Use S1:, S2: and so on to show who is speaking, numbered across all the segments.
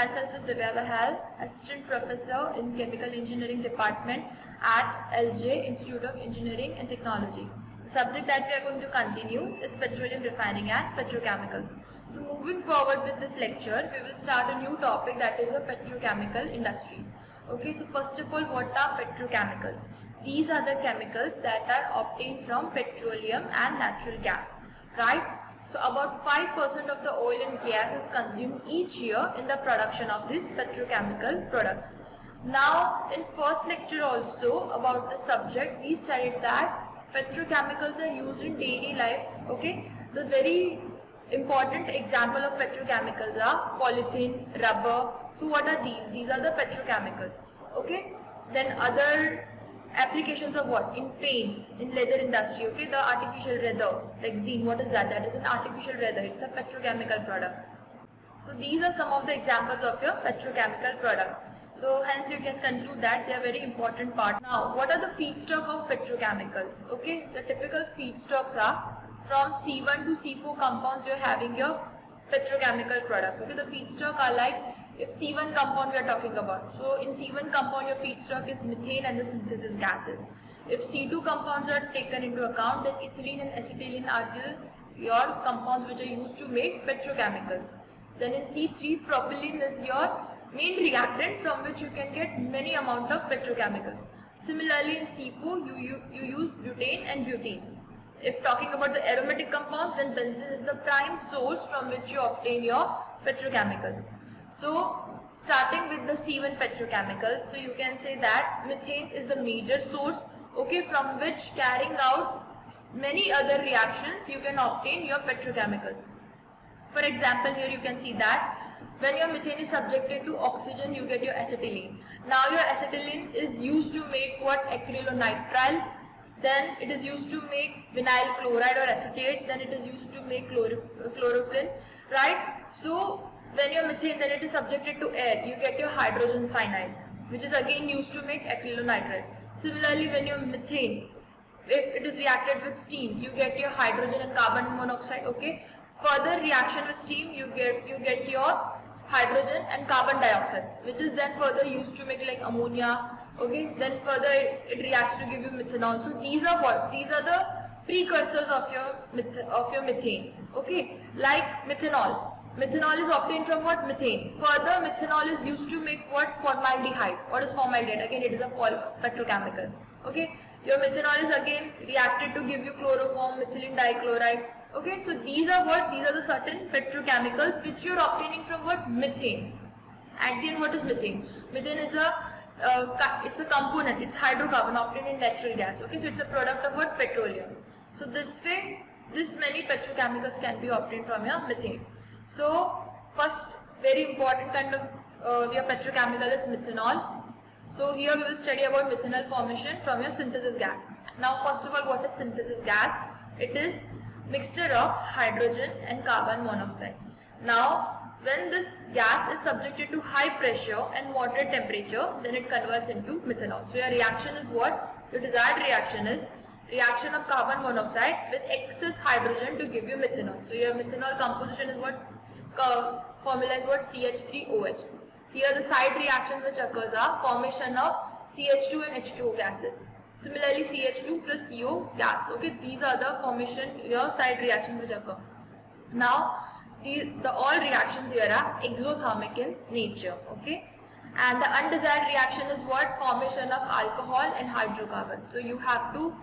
S1: myself is Divya Bahal, Assistant Professor in Chemical Engineering Department at LJ Institute of Engineering and Technology. The subject that we are going to continue is petroleum refining and petrochemicals. So moving forward with this lecture, we will start a new topic, that is your petrochemical industries. Okay, so first of all, what are petrochemicals? These are the chemicals that are obtained from petroleum and natural gas, right? So about 5% of the oil and gas is consumed each year in the production of these petrochemical products. Now in first lecture also about the subject, we studied that petrochemicals are used in daily life. Okay, the very important example of petrochemicals are polythene, rubber. So what are these? These are the petrochemicals. Okay, then other applications of what? In paints, in leather industry. Okay, the artificial leather, Rexine, what is that? That is an artificial leather. It's a petrochemical product. So these are some of the examples of your petrochemical products. So hence you can conclude that they are very important part. Now what are the feedstock of petrochemicals? Okay, the typical feedstocks are from C1 to C4 compounds. You're having your petrochemical products. Okay, the feedstock are like, if C1 compound we are talking about, so in C1 compound your feedstock is methane and the synthesis gases. If C2 compounds are taken into account, then ethylene and acetylene are your compounds which are used to make petrochemicals. Then in C3, propylene is your main reactant from which you can get many amount of petrochemicals. Similarly in C4 you use butane and butenes. If talking about the aromatic compounds, then benzene is the prime source from which you obtain your petrochemicals. So starting with the C1 petrochemicals, so you can say that methane is the major source, okay, from which carrying out many other reactions you can obtain your petrochemicals. For example, here you can see that when your methane is subjected to oxygen, you get your acetylene. Now your acetylene is used to make what? Acrylonitrile. Then it is used to make vinyl chloride or acetate. Then it is used to make chloroplane, right? So when your methane, then it is subjected to air, you get your hydrogen cyanide, which is again used to make acrylonitrile. Similarly, when your methane, if it is reacted with steam, you get your hydrogen and carbon monoxide. Okay, further reaction with steam, you get your hydrogen and carbon dioxide, which is then further used to make like ammonia. Okay, then further it reacts to give you methanol. So these are what? These are the precursors of your methane. Okay, like methanol. Methanol is obtained from what? Methane. Further, methanol is used to make what? Formaldehyde. What is formaldehyde? Again, it is a petrochemical. Okay, your methanol is again reacted to give you chloroform, methylene dichloride. Okay, so these are what? These are the certain petrochemicals which you are obtaining from what? Methane. At the end, what is methane? Methane is it's a component, it's hydrocarbon obtained in natural gas. Okay, so it's a product of what? Petroleum. So this way, this many petrochemicals can be obtained from your methane. So first very important kind of your petrochemical is methanol. So here we will study about methanol formation from your synthesis gas. Now first of all, what is synthesis gas? It is mixture of hydrogen and carbon monoxide. Now when this gas is subjected to high pressure and moderate temperature, then it converts into methanol. So your reaction is what? Your desired reaction is reaction of carbon monoxide with excess hydrogen to give you methanol. So your methanol composition is what? Formula is what? CH3OH. Here the side reactions which occurs are formation of CH2 and H2O gases. Similarly CH2 plus CO gas. Okay, these are the formation, your side reactions which occur. Now the all reactions here are exothermic in nature. Okay, and the undesired reaction is what? Formation of alcohol and hydrocarbon. So you have to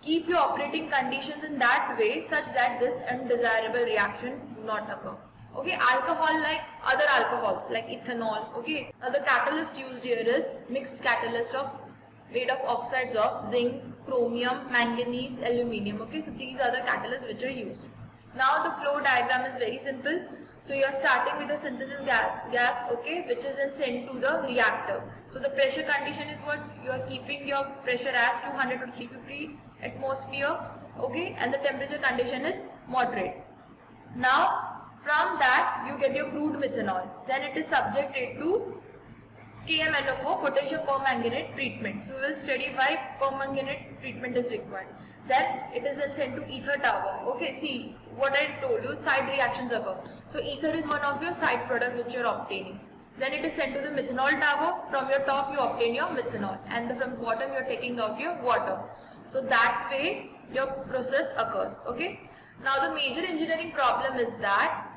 S1: keep your operating conditions in that way such that this undesirable reaction do not occur. Okay, alcohol like other alcohols like ethanol. Okay, now the catalyst used here is mixed catalyst made of oxides of zinc, chromium, manganese, aluminium. Okay, so these are the catalysts which are used. Now the flow diagram is very simple. So you are starting with the synthesis gas, okay, which is then sent to the reactor. So the pressure condition is what? You are keeping your pressure as 200 to 350 atmosphere, okay, and the temperature condition is moderate. Now from that you get your crude methanol. Then it is subjected to KMNO4, potassium permanganate treatment. So we will study why permanganate treatment is required. Then it is then sent to ether tower. Okay, see what I told you, side reactions occur. So ether is one of your side product which you are obtaining. Then it is sent to the methanol tower. From your top you obtain your methanol, and from the bottom you are taking out your water. So that way your process occurs. Okay. Now the major engineering problem is that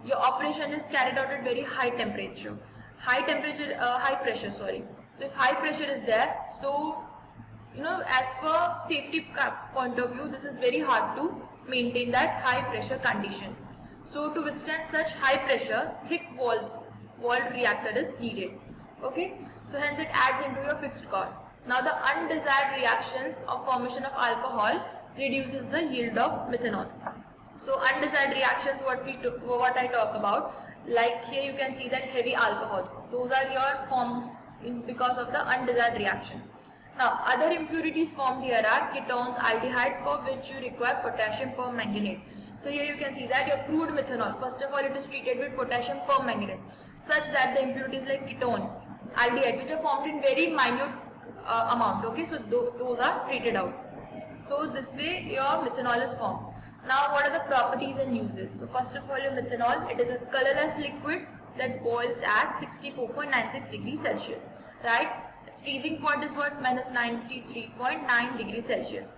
S1: your operation is carried out at very high temperature, high pressure. Sorry. So if high pressure is there, so as per safety point of view, this is very hard to maintain that high pressure condition. So to withstand such high pressure, thick walled reactor is needed. Okay. So hence it adds into your fixed cost. Now the undesired reactions of formation of alcohol reduces the yield of methanol. So undesired reactions, what I talk about, like here you can see that heavy alcohols, those are your formed because of the undesired reaction. Now other impurities formed here are ketones, aldehydes, for which you require potassium permanganate. So here you can see that your crude methanol, first of all it is treated with potassium permanganate, such that the impurities like ketone, aldehyde, which are formed in very minute amount, okay, so those are treated out. So this way your methanol is formed. Now what are the properties and uses? So first of all, your methanol, it is a colorless liquid that boils at 64.96 degrees Celsius, right? Its freezing point is what? Minus 93.9 degrees Celsius.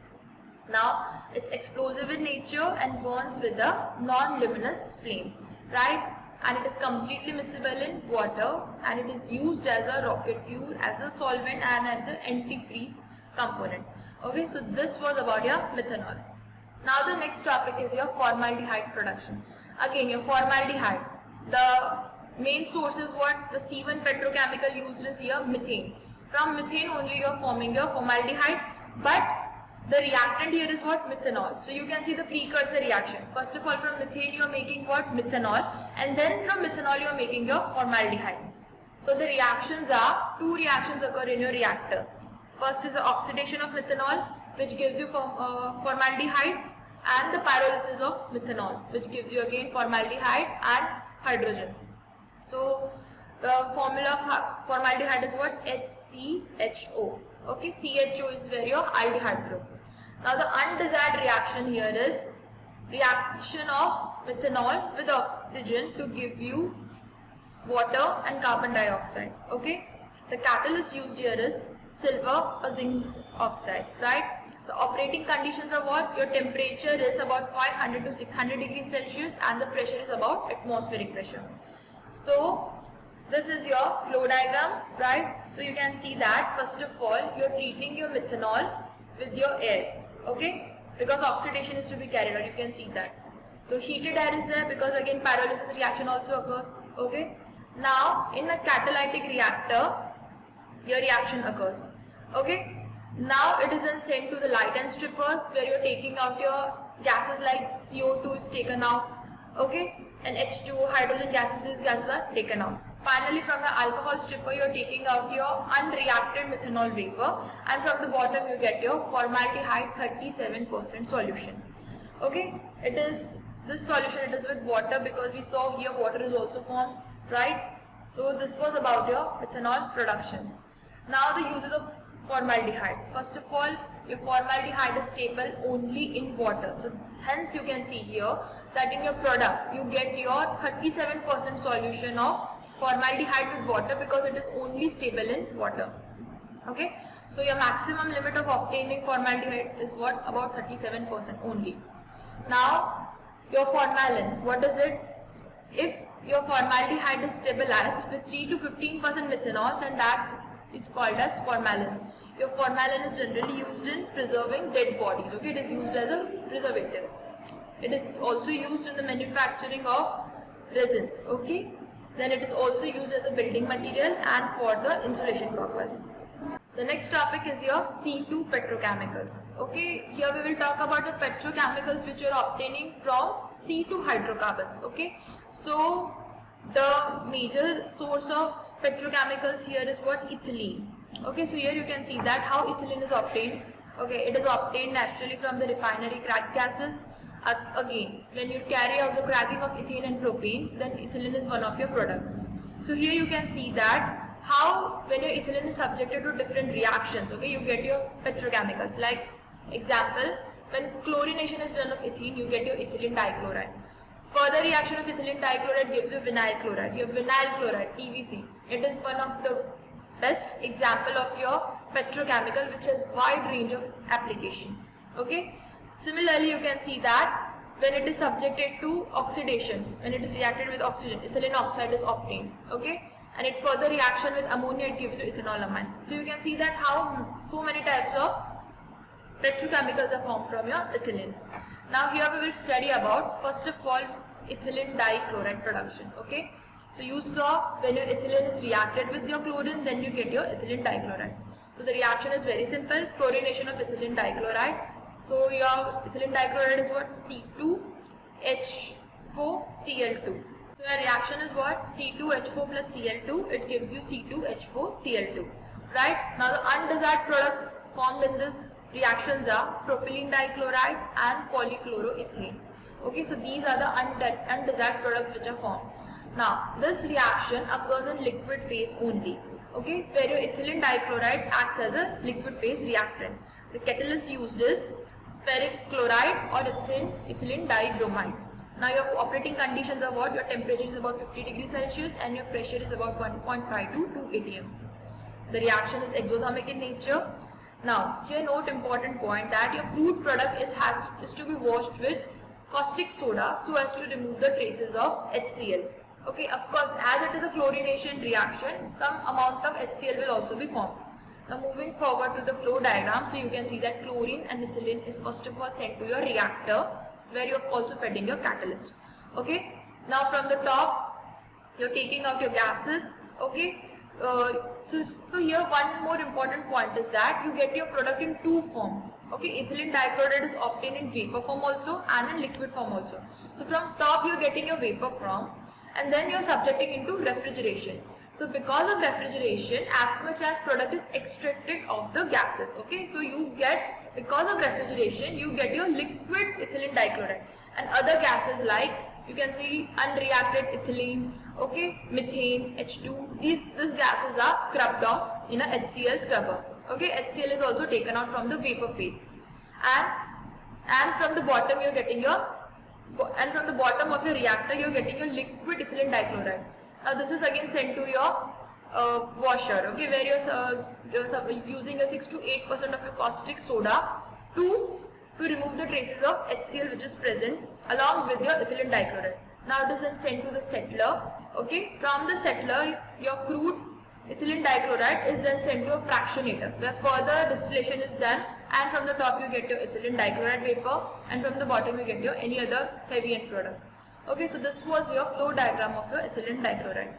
S1: Now it's explosive in nature and burns with a non-luminous flame, right? And it is completely miscible in water, and it is used as a rocket fuel, as a solvent, and as an antifreeze component. Okay, so this was about your methanol. Now the next topic is your formaldehyde production. Again, your formaldehyde, the main source is what? The C1 petrochemical used is here methane. From methane only you are forming your formaldehyde, but the reactant here is what? Methanol. So you can see the precursor reaction. First of all, from methane you are making what? Methanol, and then from methanol you are making your formaldehyde. So the reactions are, two reactions occur in your reactor. First is the oxidation of methanol, which gives you formaldehyde, and the pyrolysis of methanol, which gives you again formaldehyde and hydrogen. So the formula of formaldehyde is what? HCHO. Okay, CHO is where your aldehyde group. Now the undesired reaction here is reaction of methanol with oxygen to give you water and carbon dioxide. Okay, the catalyst used here is silver or zinc oxide, right? The operating conditions are what? Your temperature is about 500 to 600 degrees Celsius and the pressure is about atmospheric pressure. So this is your flow diagram, right? So you can see that first of all you're treating your methanol with your air, okay? Because oxidation is to be carried out, you can see that. So heated air is there because again pyrolysis reaction also occurs, okay? Now in a catalytic reactor your reaction occurs, okay? Now it is then sent to the Leyden strippers where you're taking out your gases like CO2 is taken out, okay? And H2, hydrogen gases, these gases are taken out. Finally from the alcohol stripper you're taking out your unreacted methanol vapor, and from the bottom you get your formaldehyde 37% solution. Okay, it is this solution, it is with water because we saw here water is also formed, right? So this was about your methanol production. Now the uses of formaldehyde. First of all, your formaldehyde is stable only in water. So hence you can see here that in your product you get your 37% solution of formaldehyde with water because it is only stable in water. Okay, so your maximum limit of obtaining formaldehyde is what? About 37% only. Now your formalin, what is it? If your formaldehyde is stabilized with 3 to 15% methanol, then that is called as formalin. Your formalin is generally used in preserving dead bodies, okay? It is used as a preservative. It is also used in the manufacturing of resins, okay? Then it is also used as a building material and for the insulation purpose. The next topic is your C2 petrochemicals. Okay, here we will talk about the petrochemicals which are obtaining from C2 hydrocarbons. Okay, so the major source of petrochemicals here is what? Ethylene. Okay, so here you can see that how ethylene is obtained. Okay, it is obtained naturally from the refinery cracked gases. Again, when you carry out the cracking of ethane and propane, then ethylene is one of your product. So here you can see that how when your ethylene is subjected to different reactions, okay, you get your petrochemicals. Like example, when chlorination is done of ethene, you get your ethylene dichloride. Further reaction of ethylene dichloride gives you vinyl chloride. You have vinyl chloride, PVC. It is one of the best example of your petrochemical which has wide range of application. Okay. Similarly, you can see that when it is subjected to oxidation, when it is reacted with oxygen, ethylene oxide is obtained. Okay. And it further reaction with ammonia, it gives you ethanolamines. So you can see that how so many types of petrochemicals are formed from your ethylene. Now here we will study about, first of all, ethylene dichloride production. Okay. So you saw when your ethylene is reacted with your chlorine, then you get your ethylene dichloride. So the reaction is very simple, chlorination of ethylene dichloride. So your ethylene dichloride is what? C2H4Cl2. So your reaction is what? C2H4 plus Cl2, it gives you C2H4Cl2. Right? Now the undesired products formed in this reactions are propylene dichloride and polychloroethane. Okay, so these are the undesired products which are formed. Now this reaction occurs in liquid phase only. Okay, where your ethylene dichloride acts as a liquid phase reactant. The catalyst used is ferric chloride or ethylene dibromide. Now your operating conditions are what? Your temperature is about 50 degrees Celsius and your pressure is about 1.5 to 2 atm. The reaction is exothermic in nature. Now here note important point that your crude product is to be washed with caustic soda so as to remove the traces of HCl. Okay, of course, as it is a chlorination reaction, some amount of HCl will also be formed. Now moving forward to the flow diagram, so you can see that chlorine and ethylene is first of all sent to your reactor where you are also feeding your catalyst. Okay, now from the top you are taking out your gases. Okay, so here one more important point is that you get your product in two forms. Okay, ethylene dichloride is obtained in vapor form also and in liquid form also. So from top you are getting your vapor form and then you are subjecting into refrigeration. So because of refrigeration, as much as product is extracted of the gases. Okay, so you get, because of refrigeration, you get your liquid ethylene dichloride and other gases like you can see unreacted ethylene, okay, methane, H2. These gases are scrubbed off in a HCl scrubber. Okay, HCl is also taken out from the vapor phase, and from the bottom you are getting your, and from the bottom of your reactor you are getting your liquid ethylene dichloride. Now this is again sent to your washer, okay, where you're using your 6 to 8% of your caustic soda to remove the traces of HCl which is present along with your ethylene dichloride. Now it is then sent to the settler. Okay, from the settler your crude ethylene dichloride is then sent to a fractionator where further distillation is done, and from the top you get your ethylene dichloride vapor and from the bottom you get your any other heavy end products. Okay, so this was your flow diagram of your ethylene dichloride.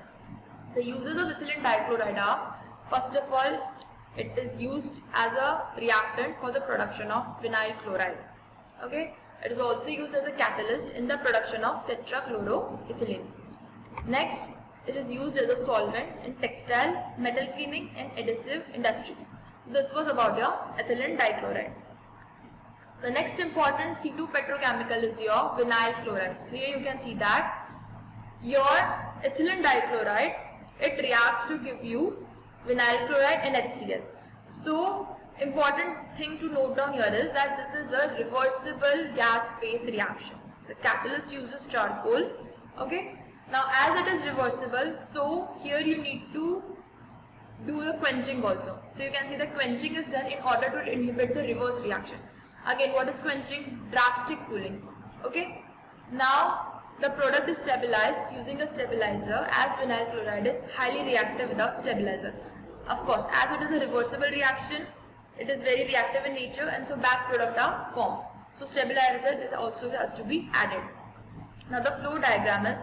S1: The uses of ethylene dichloride are, first of all, it is used as a reactant for the production of vinyl chloride. Okay, it is also used as a catalyst in the production of tetrachloroethylene. Next, it is used as a solvent in textile, metal cleaning and adhesive industries. This was about your ethylene dichloride. The next important C2 petrochemical is your vinyl chloride. So here you can see that your ethylene dichloride, it reacts to give you vinyl chloride and HCl. So important thing to note down here is that this is the reversible gas phase reaction. The catalyst uses charcoal. Okay. Now as it is reversible, so here you need to do the quenching also. So you can see the quenching is done in order to inhibit the reverse reaction. Again, what is quenching? Drastic cooling. Okay. Now the product is stabilized using a stabilizer, as vinyl chloride is highly reactive without stabilizer. Of course, as it is a reversible reaction, it is very reactive in nature, and so back product are formed. So stabilizer is also has to be added. Now the flow diagram is,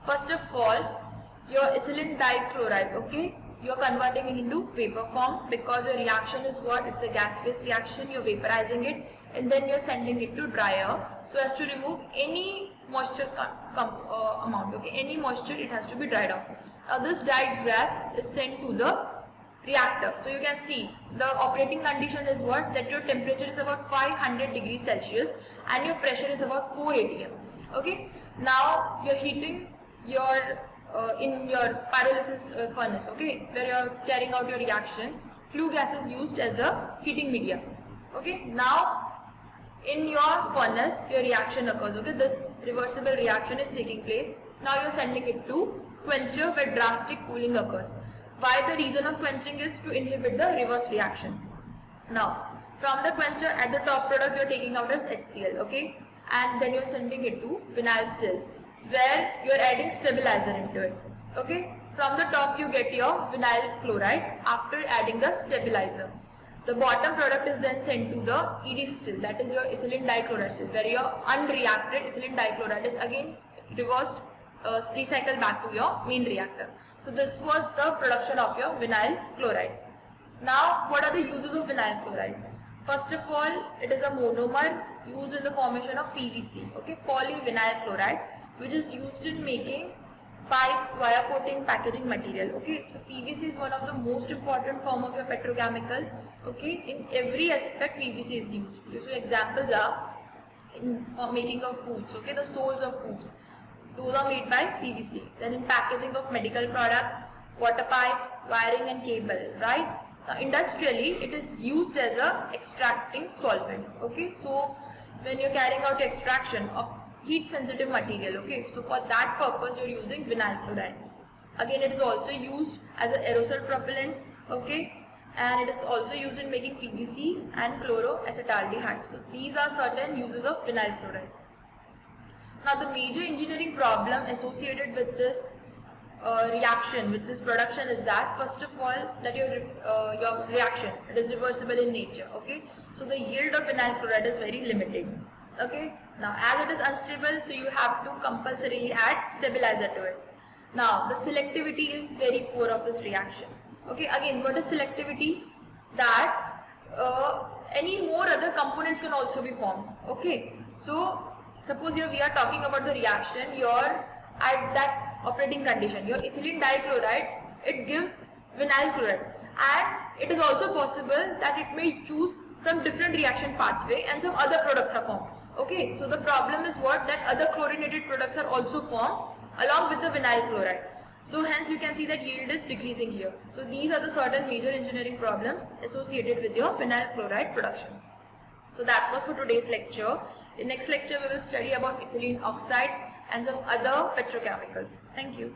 S1: first of all, your ethylene dichloride, okay, you are converting it into vapor form because your reaction is what? It's a gas phase reaction. You are vaporizing it and then you are sending it to dryer so as to remove any moisture amount. Okay, any moisture, it has to be dried off. Now this dried gas is sent to the reactor. So you can see the operating condition is what? That your temperature is about 500 degrees Celsius and your pressure is about 4 atm. Okay. Now you're heating your in your pyrolysis furnace, okay, where you are carrying out your reaction. Flue gas is used as a heating medium. Okay. Now In your furnace, your reaction occurs, okay? This reversible reaction is taking place. Now you're sending it to quencher where drastic cooling occurs. Why? The reason of quenching is to inhibit the reverse reaction. Now, from the quencher, at the top product you're taking out as HCl, okay? And then you're sending it to vinyl still, where you're adding stabilizer into it, okay? From the top you get your vinyl chloride after adding the stabilizer. The bottom product is then sent to the EDC still, that is your ethylene dichloride still, where your unreacted ethylene dichloride is again reversed, recycled back to your main reactor. So this was the production of your vinyl chloride. Now, what are the uses of vinyl chloride? First of all, it is a monomer used in the formation of PVC, okay, polyvinyl chloride, which is used in making pipes, wire coating, packaging material, okay. So PVC is one of the most important form of your petrochemical, okay. In every aspect PVC is used. So examples are in making of boots, okay, the soles of boots, those are made by PVC. Then in packaging of medical products, water pipes, wiring and cable, right. Now industrially it is used as a extracting solvent, okay. So when you're carrying out extraction of heat sensitive material, okay, so for that purpose you're using vinyl chloride. Again, it is also used as an aerosol propellant, okay, and it is also used in making PVC and chloroacetaldehyde. So these are certain uses of vinyl chloride. Now the major engineering problem associated with this reaction, with this production, is that first of all that your reaction, it is reversible in nature, okay. So the yield of vinyl chloride is very limited, okay. Now as it is unstable, so you have to compulsorily add stabilizer to it. Now the selectivity is very poor of this reaction, okay. Again, what is selectivity? That any more other components can also be formed, okay. So suppose here we are talking about the reaction, you're at that operating condition, your ethylene dichloride, it gives vinyl chloride, and it is also possible that it may choose some different reaction pathway and some other products are formed, okay. So the problem is what? That other chlorinated products are also formed along with the vinyl chloride. So hence you can see that yield is decreasing here. So these are the certain major engineering problems associated with your vinyl chloride production. So that was for today's lecture. In next lecture we will study about ethylene oxide and some other petrochemicals. Thank you.